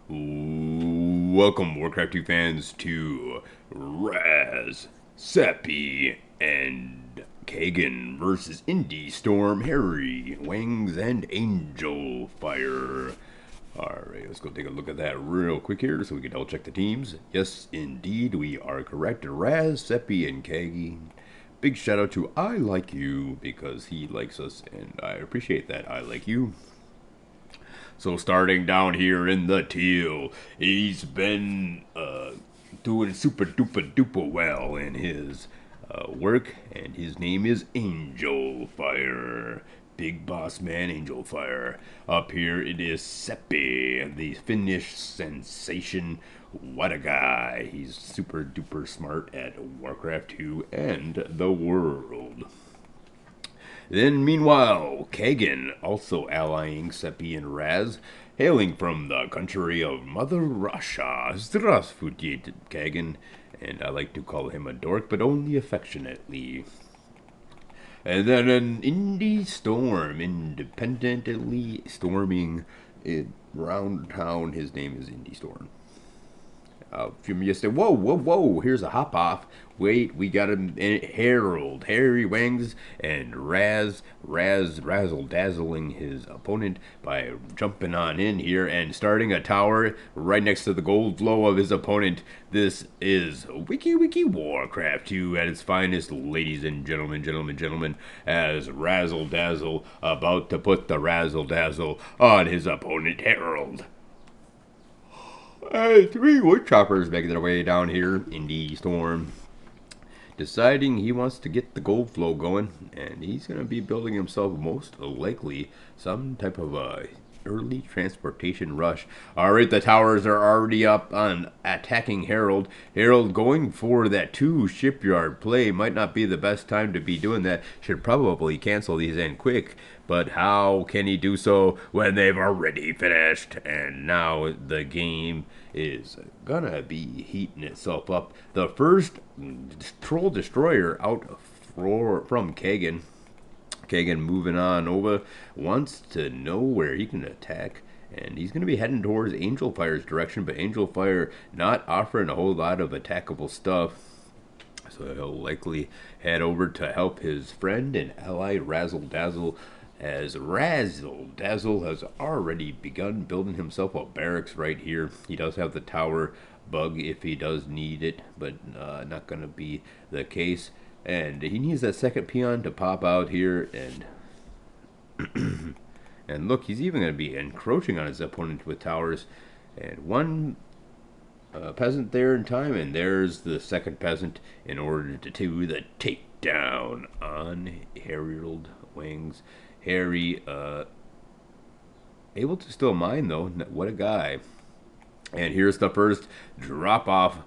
Welcome, Warcraft 2 fans, to Raz, Sepi, and Kagan versus Indy, Storm, Harry, Wings, and Angel Fire. Alright, let's go take a look at that real quick here so we can double check the teams. Yes, indeed, we are correct. Raz, Sepi, and Kagan. Big shout out to I Like You because he likes us, and I appreciate that. I like you. So starting down here in the teal, he's been doing super duper duper well in his work, and his name is Angel Fire. Big boss man Angel Fire. Up here it is Sepi, the Finnish sensation. What a guy. He's super duper smart at Warcraft 2 and the world. Then, meanwhile, Kagan, also allying Sepi and Raz, hailing from the country of Mother Russia. Здравствуйте, Kagan. And I like to call him a dork, but only affectionately. And then an Indy Storm, independently storming it round town. His name is Indy Storm. A few minutes say, whoa, whoa, whoa, here's a hop off. Wait, we got him, Harold, Harry Wangs, and Razzle dazzling his opponent by jumping on in here and starting a tower right next to the gold flow of his opponent. This is Wiki Warcraft 2 at its finest, ladies and gentlemen, as Razzle Dazzle about to put the Razzle Dazzle on his opponent, Harold. Three woodchoppers making their way down here. Indy Storm deciding he wants to get the gold flow going, and he's going to be building himself most likely some type of early transportation rush. Alright, the towers are already up on attacking Harold. Harold going for that 2 shipyard play might not be the best time to be doing that. Should probably cancel these in quick. But how can he do so when they've already finished? And now the game is gonna be heating itself up. The first troll destroyer out from Kagan. Kagan moving on over, wants to know where he can attack, and he's going to be heading towards Angel Fire's direction, but Angel Fire not offering a whole lot of attackable stuff. So he'll likely head over to help his friend and ally Razzle Dazzle, as Razzle Dazzle has already begun building himself a barracks right here. He does have the tower bug if he does need it, but not going to be the case. And he needs that second peon to pop out here, and and look, he's even going to be encroaching on his opponent with towers. And one peasant there in time, and there's the second peasant in order to do the takedown on Harold Wings. Harry, able to still mine though. What a guy. And here's the first drop off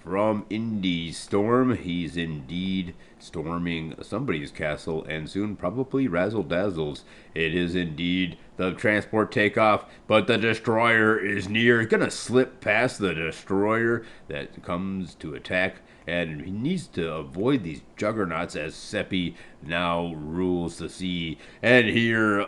from Indy Storm. He's indeed storming somebody's castle, and soon probably Razzle Dazzle's. It is indeed the transport takeoff, but the destroyer is near. He's gonna slip past the destroyer that comes to attack, and he needs to avoid these juggernauts as Sepi now rules the sea. And here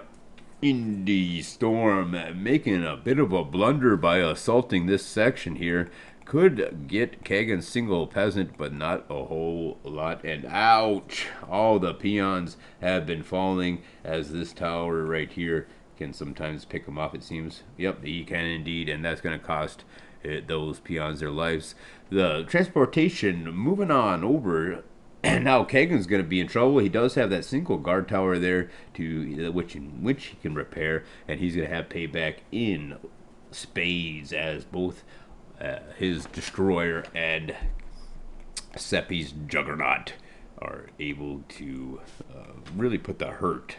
Indy Storm making a bit of a blunder by assaulting this section here. Could get Kagan's single peasant, but not a whole lot. And ouch! All the peons have been falling, as this tower right here can sometimes pick them off, it seems. Yep, he can indeed, and that's going to cost those peons their lives. The transportation moving on over. And now Kagan's going to be in trouble. He does have that single guard tower there, to which he can repair, and he's going to have payback in spades, as both his destroyer and Sepi's juggernaut are able to really put the hurt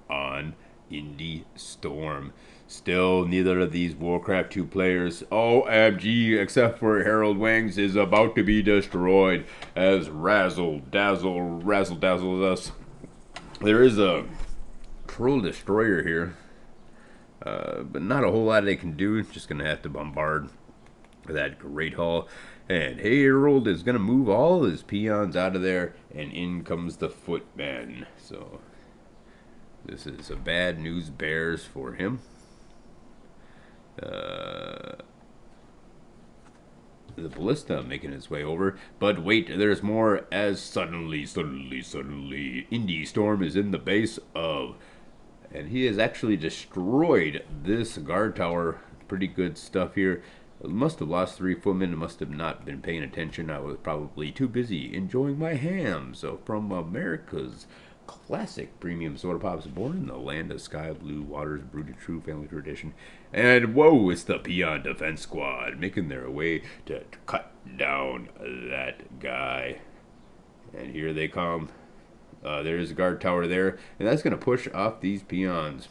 on Indy Storm. Still, neither of these Warcraft 2 players, OMG, except for Harold Wangs, is about to be destroyed as Razzle Dazzles us. There is a troll destroyer here, but not a whole lot they can do. Just going to have to bombard that great hall. And Harold is going to move all his peons out of there, and in comes the footman. So this is a bad news bears for him. the ballista making its way over. But wait, there's more as suddenly, Indy Storm is in the base of, and he has actually destroyed this guard tower. Pretty good stuff here. Must have lost 3 footmen. Must have not been paying attention. I was probably too busy enjoying my ham. So from America's classic premium soda pops, born in the land of sky blue waters, brewed true family tradition. And whoa, it's the Peon Defense Squad making their way to cut down that guy. And here they come. There's a guard tower there, and that's going to push off these peons.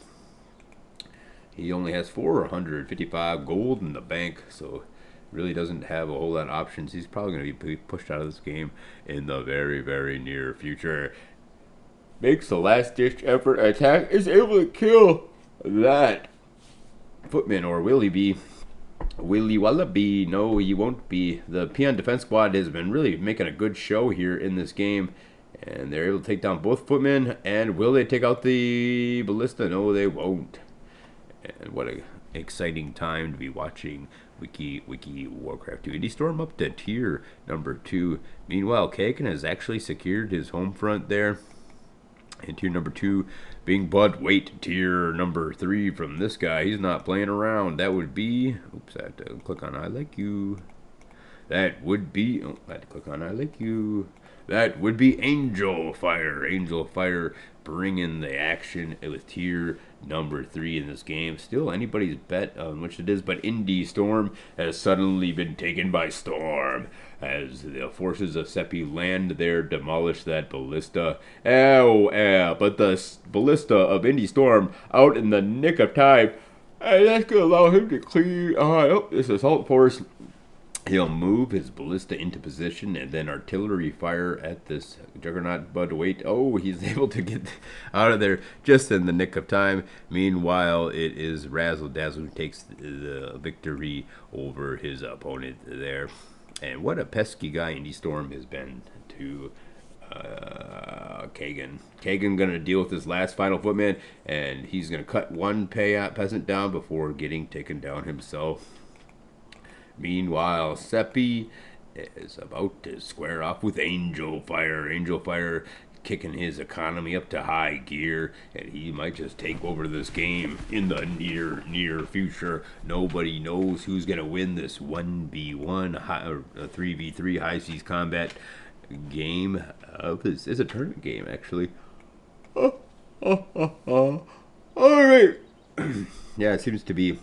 He only has 455 gold in the bank, so really doesn't have a whole lot of options. He's probably going to be pushed out of this game in the very, very near future. Makes the last-ditch effort attack, is able to kill that footman, or will he be? Will he wallaby? No, he won't be. The Peon Defense Squad has been really making a good show here in this game, and they're able to take down both footmen. And will they take out the ballista? No, they won't. And what an exciting time to be watching Wiki Warcraft 2. Indy Storm up to tier number 2. Meanwhile, Kagan has actually secured his home front there. And tier number 2 being, but wait, tier number 3 from this guy. He's not playing around. That would be, oops, I had to click on I like you. That would be, oh, I had to click on I like you. That would be Angel Fire. Angel Fire bringing the action with tier number 3 in this game. Still anybody's bet on which it is, but Indy Storm has suddenly been taken by storm as the forces of Sepi land there, demolish that ballista. But the ballista of Indy Storm out in the nick of time, and that's going to allow him to clear this assault force. He'll move his ballista into position and then artillery fire at this juggernaut. But wait, he's able to get out of there just in the nick of time. Meanwhile, it is Razzle Dazzle who takes the victory over his opponent there. And what a pesky guy Indy Storm has been to Kagan. Kagan going to deal with his last final footman, and he's going to cut one peasant down before getting taken down himself. Meanwhile, Sepi is about to square off with Angel Fire. Angel Fire kicking his economy up to high gear, and he might just take over this game in the near future. Nobody knows who's going to win this 1v1 or 3v3 high seas combat game. It's a tournament game, actually. All right. Yeah, it seems to be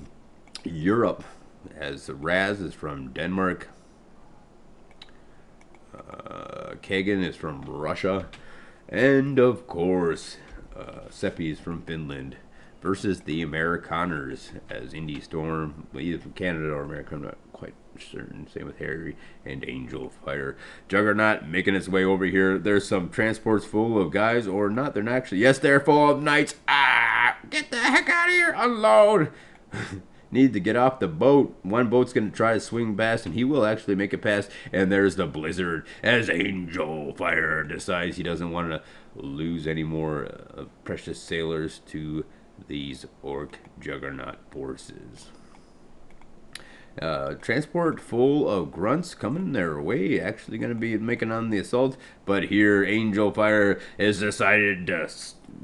Europe, as Raz is from Denmark. Kagan is from Russia. And, of course, Sepi is from Finland versus the Amerikaners as Indy Storm, either from Canada or America, I'm not quite certain. Same with Harry and Angel Fire. Juggernaut making its way over here. There's some transports full of guys, or not. They're not actually. Yes, they're full of knights. Get the heck out of here. Unload. Need to get off the boat. One boat's going to try to swing past, and he will actually make it past. And there's the blizzard as Angel Fire decides he doesn't want to lose any more precious sailors to these orc juggernaut forces. Transport full of grunts coming their way, actually going to be making on the assault. But here, Angel Fire has decided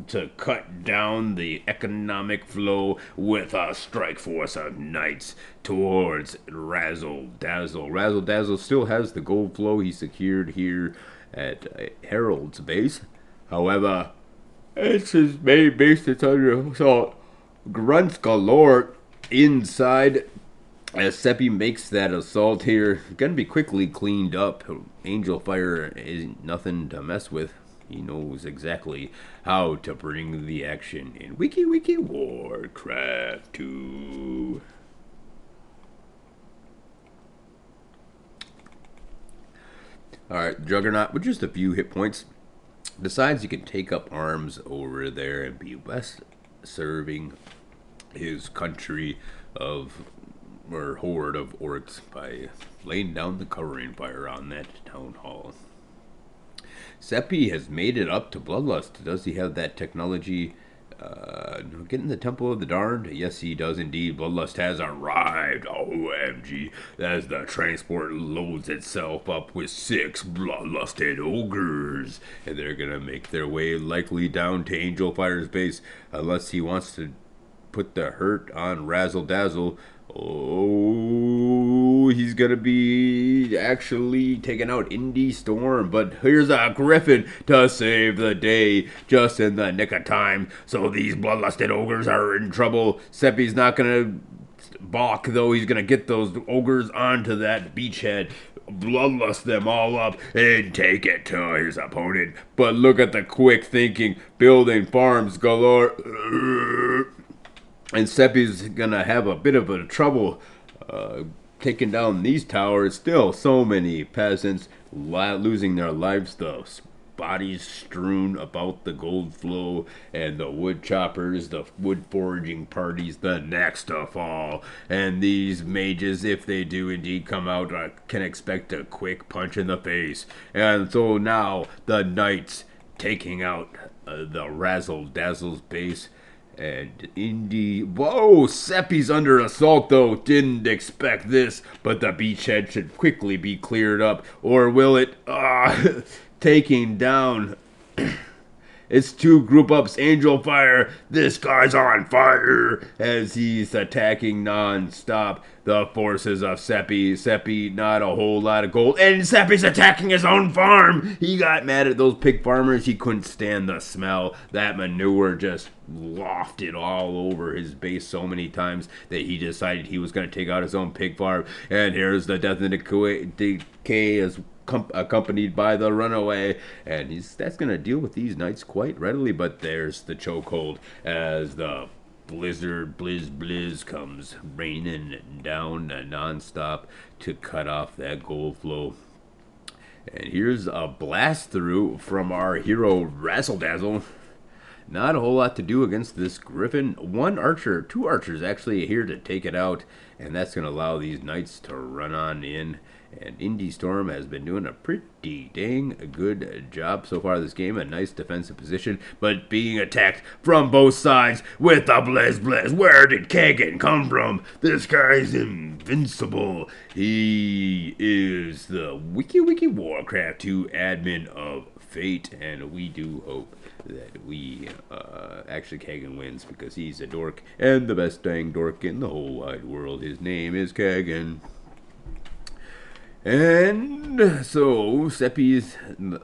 to cut down the economic flow with a strike force of knights towards Razzle Dazzle. Razzle Dazzle still has the gold flow he secured here at Harold's base. However, it's his main base that's under assault. Grunts galore inside as Sepi makes that assault here. Gonna be quickly cleaned up. Angel Fire isn't nothing to mess with. He knows exactly how to bring the action in Wiki Warcraft 2. Alright, Juggernaut with just a few hit points decides he can take up arms over there and be best serving his country of or horde of orcs by laying down the covering fire on that town hall. Sepi has made it up to Bloodlust. Does he have that technology? Getting the Temple of the Darned? Yes, he does indeed. Bloodlust has arrived. OMG. As the transport loads itself up with 6 bloodlusted ogres. And they're gonna make their way likely down to Angel Fire's base. Unless he wants to put the hurt on Razzle Dazzle. Oh, he's gonna be actually taking out Indy Storm, but here's a Griffin to save the day just in the nick of time. So these bloodlusted ogres are in trouble. Seppi's not gonna balk, though. He's gonna get those ogres onto that beachhead, bloodlust them all up, and take it to his opponent. But look at the quick thinking, building farms galore. And Seppi's gonna have a bit of a trouble taking down these towers. Still, so many peasants losing their lives. The bodies strewn about the gold flow, and the wood choppers, the wood foraging parties, the next to fall. And these mages, if they do indeed come out, can expect a quick punch in the face. And so now the knights taking out the Razzle Dazzle's base. And Indy, whoa, Seppi's under assault though. Didn't expect this, but the beachhead should quickly be cleared up, or will it? Taking down. It's 2 group ups. Angel Fire. This guy's on fire as he's attacking non-stop the forces of Seppi. Seppi, not a whole lot of gold. And Seppi's attacking his own farm. He got mad at those pig farmers. He couldn't stand the smell. That manure just lofted all over his base so many times that he decided he was going to take out his own pig farm. And here's the Death and Decay as accompanied by the runaway, and that's going to deal with these knights quite readily. But there's the chokehold as the blizzard blizz comes raining down non-stop to cut off that gold flow. And here's a blast through from our hero Razzle Dazzle. Not a whole lot to do against this Griffin. 1 archer, 2 archers actually here to take it out, and that's going to allow these knights to run on in. And Indy Storm has been doing a pretty dang good job so far this game. A nice defensive position, but being attacked from both sides with the blizz. Where did Kagan come from? This guy's invincible. He is the wiki Warcraft 2 admin of Fate, and we do hope that we actually Kagan wins, because he's a dork and the best dang dork in the whole wide world. His name is Kagan. And so Seppi's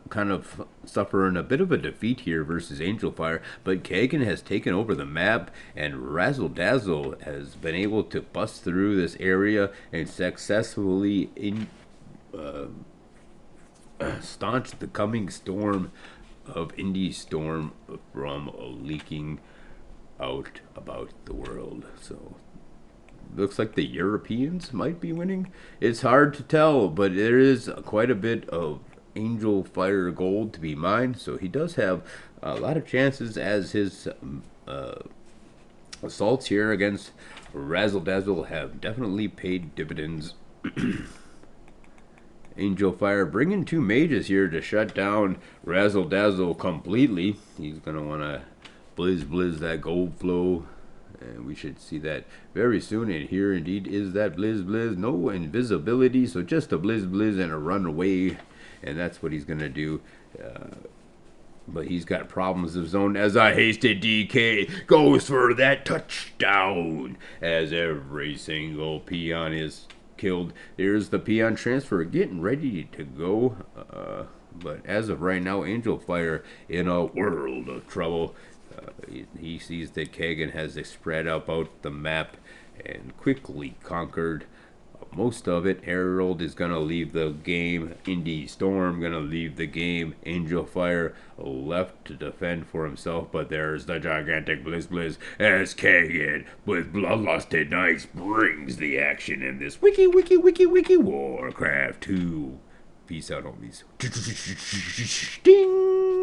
kind of suffering a bit of a defeat here versus Angel Fire, but Kagan has taken over the map, and Razzle Dazzle has been able to bust through this area and successfully staunch the coming storm of Indy Storm from leaking out about the world. So looks like the Europeans might be winning. It's hard to tell, but there is quite a bit of Angel Fire gold to be mined, so he does have a lot of chances, as his assaults here against Razzle Dazzle have definitely paid dividends. Angel Fire bringing 2 mages here to shut down Razzle Dazzle completely. He's going to want to blizz that gold flow. And we should see that very soon. And here indeed is that blizz. No invisibility, so just a blizz and a runaway. And that's what he's going to do. But he's got problems of his own as a hasted DK goes for that touchdown. As every single peon is killed. There's the peon transfer getting ready to go. But as of right now, Angel Fire in a world of trouble. He sees that Kagan has spread out the map and quickly conquered most of it. Herald is going to leave the game. Indy Storm going to leave the game. Angel Fire left to defend for himself, but there's the gigantic blizz as Kagan with bloodlusted knights brings the action in this wiki Warcraft 2. Peace out, homies. Ding!